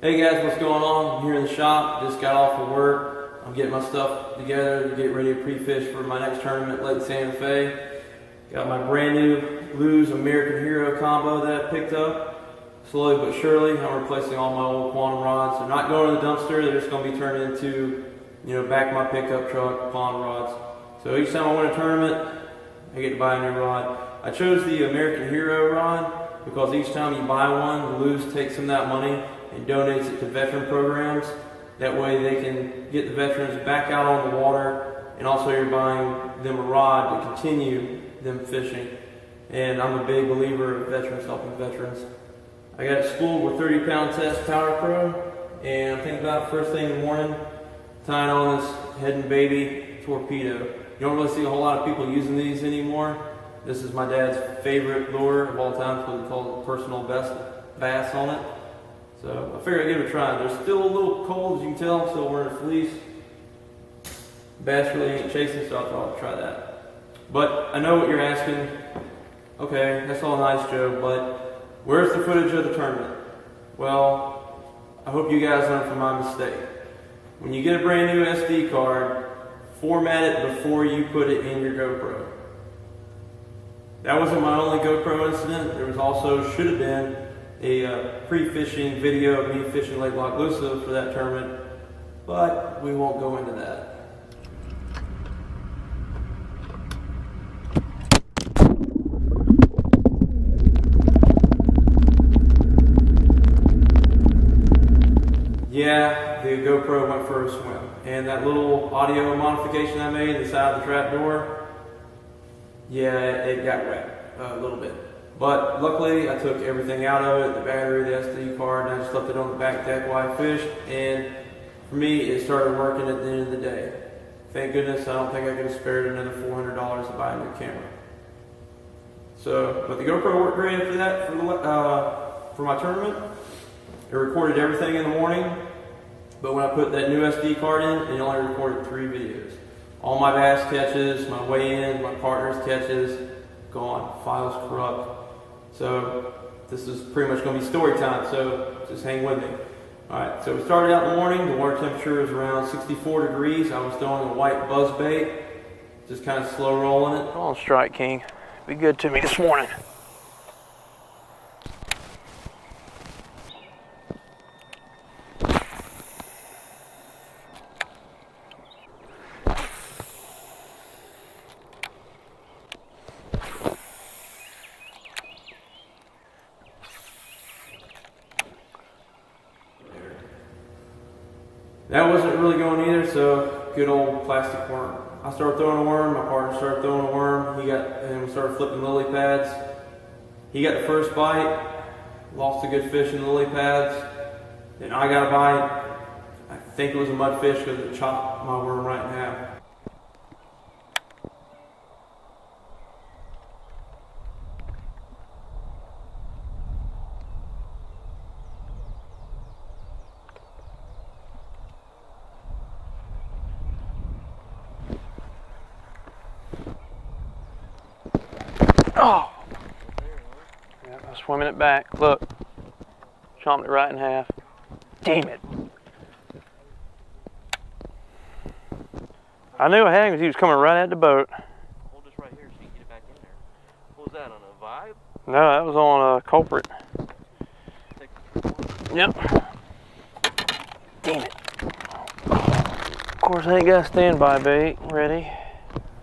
Hey guys, what's going on? I'm here in the shop, just got off of work. I'm getting my stuff together to get ready to pre-fish for my next tournament, Lake Santa Fe. Got my brand new Lew's American Hero combo that I picked up. Slowly but surely, I'm replacing all my old Quantum rods. They're not going to the dumpster, they're just going to be turned into, back of my pickup truck, pond rods. So each time I win a tournament, I get to buy a new rod. I chose the American Hero rod because each time you buy one, Lew's takes some of that money and donates it to veteran programs. That way they can get the veterans back out on the water, and also you're buying them a rod to continue them fishing. And I'm a big believer of veterans helping veterans. I got schooled with 30-pound test Power Pro, and I'm thinking about first thing in the morning, tying on this Head and Baby torpedo. You don't really see a whole lot of people using these anymore. This is my dad's favorite lure of all time, because we call it personal best bass on it. So I figured I'd give it a try. They're still a little cold, as you can tell. I'm still wearing a fleece. Bass really ain't chasing, so I thought I'd try that. But I know what you're asking. Okay, that's all nice, Joe, but where's the footage of the tournament? Well, I hope you guys learn from my mistake. When you get a brand new SD card, format it before you put it in your GoPro. That wasn't my only GoPro incident. There was also, should have been, a pre-fishing video of me fishing Lake Lochloosa for that tournament, but we won't go into that. Yeah, the GoPro went for a swim, and that little audio modification I made inside the trap door, yeah, it got wet a little bit. But luckily, I took everything out of it, the battery, the SD card, and I just left it on the back deck while I fished. And for me, it started working at the end of the day. Thank goodness, I don't think I could have spared another $400 to buy a new camera. So, but the GoPro worked great after that for my tournament. It recorded everything in the morning, but when I put that new SD card in, it only recorded 3 videos. All my bass catches, my weigh-ins, my partner's catches, gone. Files corrupt. So this is pretty much going to be story time, so just hang with me. Alright, so we started out in the morning. The water temperature was around 64 degrees. I was throwing a white buzz bait, just kind of slow rolling it. Come on, Strike King. Be good to me this morning. That wasn't really going either, so good old plastic worm. I started throwing a worm, my partner started throwing a worm, and we started flipping lily pads. He got the first bite, lost a good fish in the lily pads, then I got a bite. I think it was a mudfish because it chopped my worm right in half. Oh! Yeah, I'm swimming it back. Look. Chomped it right in half. Damn it. I knew I had him because he was coming right at the boat. Hold this right here so you can get it back in there. What was that, on a vibe? No, that was on a culprit. Yep. Damn it. Of course, I ain't got a standby bait ready.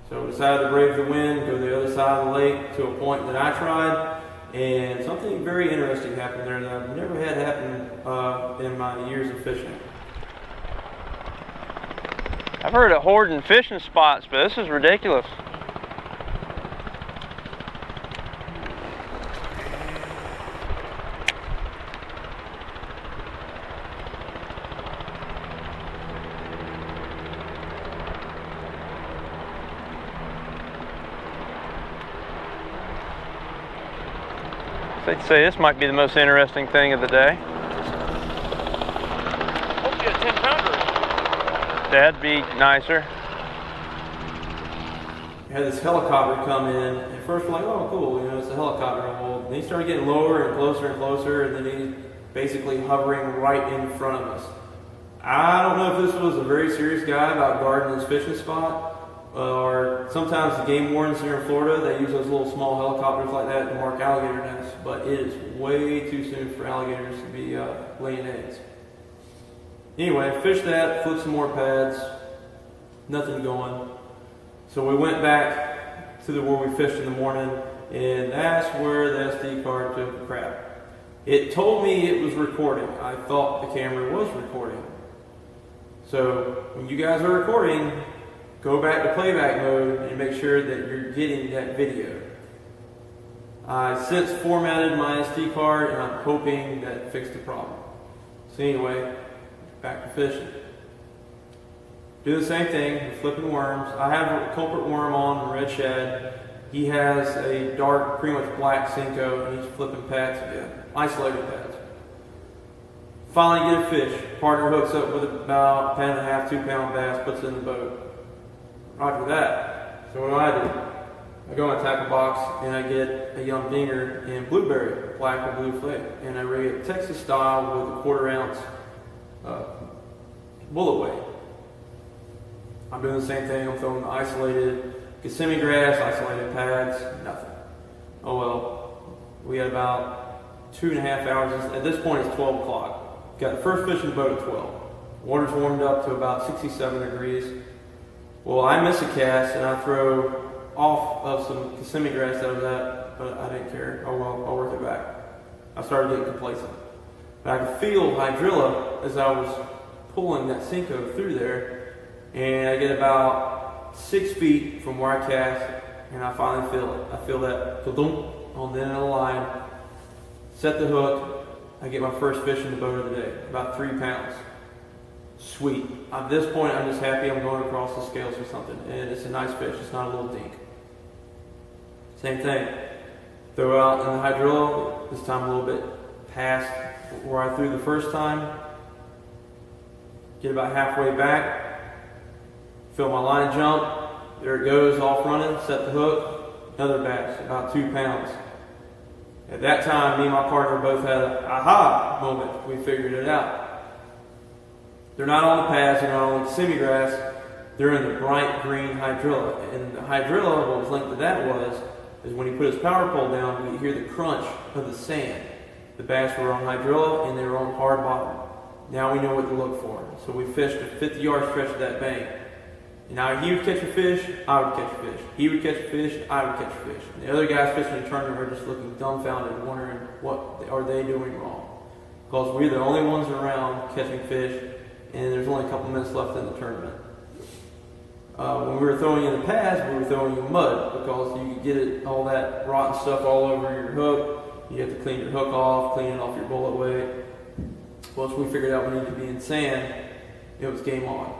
So we decided to brave the wind, go to the other side of the lake to a point that I tried, and something very interesting happened there that I've never had happen in my years of fishing. I've heard of hoarding fishing spots, but this is ridiculous. They'd say this might be the most interesting thing of the day. Hopefully a 10-pounder. That'd be nicer. We had this helicopter come in. At first we're like, oh cool, it's a helicopter. Well, then he started getting lower and closer, and then he basically hovering right in front of us. I don't know if this was a very serious guy about guarding his fishing spot, or sometimes the game wardens here in Florida, they use those little small helicopters like that to mark alligator nests, but it is way too soon for alligators to be laying eggs. Anyway, fished that, flipped some more pads, nothing going. So we went back to where we fished in the morning, and that's where the SD card took a crap. It told me it was recording. I thought the camera was recording. So when you guys are recording, go back to playback mode and make sure that you're getting that video. I since formatted my SD card, and I'm hoping that fixed the problem. So anyway, back to fishing. Do the same thing with flipping worms. I have a culprit worm on, the red shad. He has a dark, pretty much black Senko, and he's flipping pads again, isolated pads. Finally get a fish. Partner hooks up with about 1.5 pound, 2 pound bass, puts it in the boat. Roger that. So what do? I go in my tackle box and I get a young dinger in blueberry, black or blue flake, and I rig it Texas style with a 1/4 ounce bullet weight. I'm doing the same thing. I'm throwing the isolated Kissimmee grass, isolated pads, nothing. Oh well. We had about 2.5 hours. At this point, it's 12 o'clock. Got the first fish in the boat at 12. Water's warmed up to about 67 degrees. Well, I miss a cast and I throw off of some Kissimmee grass that was at, but I didn't care. Oh well, I'll work it back. I started getting complacent. But I could feel hydrilla as I was pulling that Senko through there, and I get about 6 feet from where I cast, and I finally feel it. I feel that ka-dunk on the end of the line, set the hook, I get my first fish in the boat of the day, about 3 pounds. Sweet. At this point, I'm just happy I'm going across the scales or something, and it's a nice fish, it's not a little dink. Same thing. Throw out in the hydrilla, this time a little bit past where I threw the first time. Get about halfway back, feel my line jump, there it goes, off running, set the hook, another bass, about 2 pounds. At that time, me and my partner both had an aha moment. We figured it out. They're not on the pads, they're not on the Kissimmee grass, they're in the bright green hydrilla. And the hydrilla, what was linked to that is when he put his power pole down, we hear the crunch of the sand. The bass were on hydrilla and they were on hard bottom. Now we know what to look for. So we fished a 50-yard stretch of that bank. And now he would catch a fish, I would catch a fish. He would catch a fish, I would catch a fish. And the other guys fishing the tournament were just looking dumbfounded, wondering what are they doing wrong. Because we're the only ones around catching fish, and there's only a couple minutes left in the tournament. When we were throwing in the pads, we were throwing in mud because you could get all that rotten stuff all over your hook. You have to clean your hook off, clean it off your bullet weight. Once we figured out we needed to be in sand, it was game on.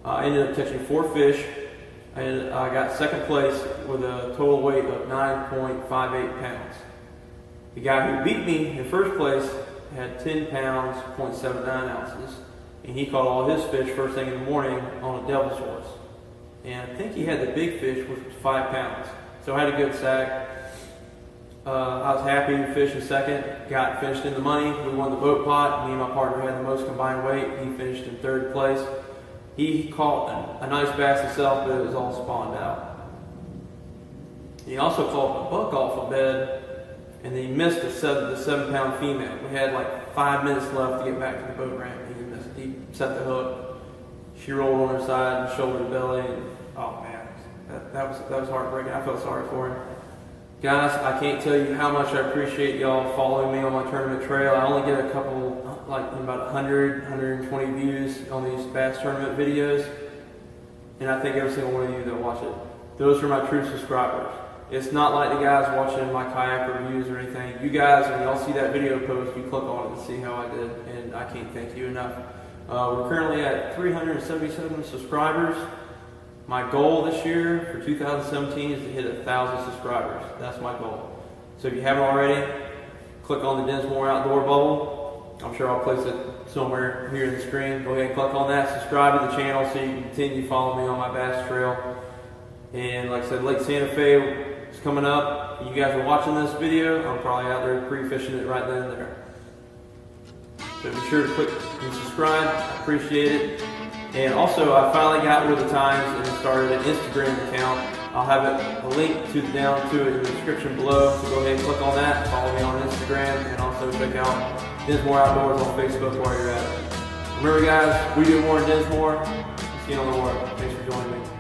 I ended up catching 4 fish, and I got second place with a total weight of 9.58 pounds. The guy who beat me in first place had 10 pounds, 0.79 ounces, and he caught all his fish first thing in the morning on a devil's horse. And I think he had the big fish, which was 5 pounds. So I had a good sack. I was happy to fish in second, got finished in the money. We won the boat pot. Me and my partner had the most combined weight. He finished in third place. He caught a nice bass himself, but it was all spawned out. He also caught a buck off a bed, and he missed the 7 pound female. We had like 5 minutes left to get back to the boat ramp. He missed it. He set the hook. She rolled on her side and shoulder to belly, and oh man, that was heartbreaking. I felt sorry for him. Guys, I can't tell you how much I appreciate y'all following me on my tournament trail. I only get a couple, like about 100, 120 views on these bass tournament videos. And I thank every single one of you that watch it. Those are my true subscribers. It's not like the guys watching my kayak reviews or anything. You guys, when y'all see that video post, you click on it to see how I did. And I can't thank you enough. We're currently at 377 subscribers. My goal this year for 2017 is to hit 1,000 subscribers. That's my goal. So if you haven't already, click on the Dinsmore outdoor bubble. I'm sure I'll place it somewhere here in the screen. Go ahead and click on that. Subscribe to the channel so you can continue to follow me on my bass trail. And like I said, Lake Santa Fe is coming up. You guys are watching this video. I'm probably out there pre-fishing it right then and there. So be sure to click and subscribe. I appreciate it. And also, I finally got with the times and started an Instagram account. I'll have a link down to it in the description below. So go ahead and click on that. Follow me on Instagram, and also check out Dinsmore Outdoors on Facebook while you're at it. Remember, guys, we do more in Dinsmore. See you on the water. Thanks for joining me.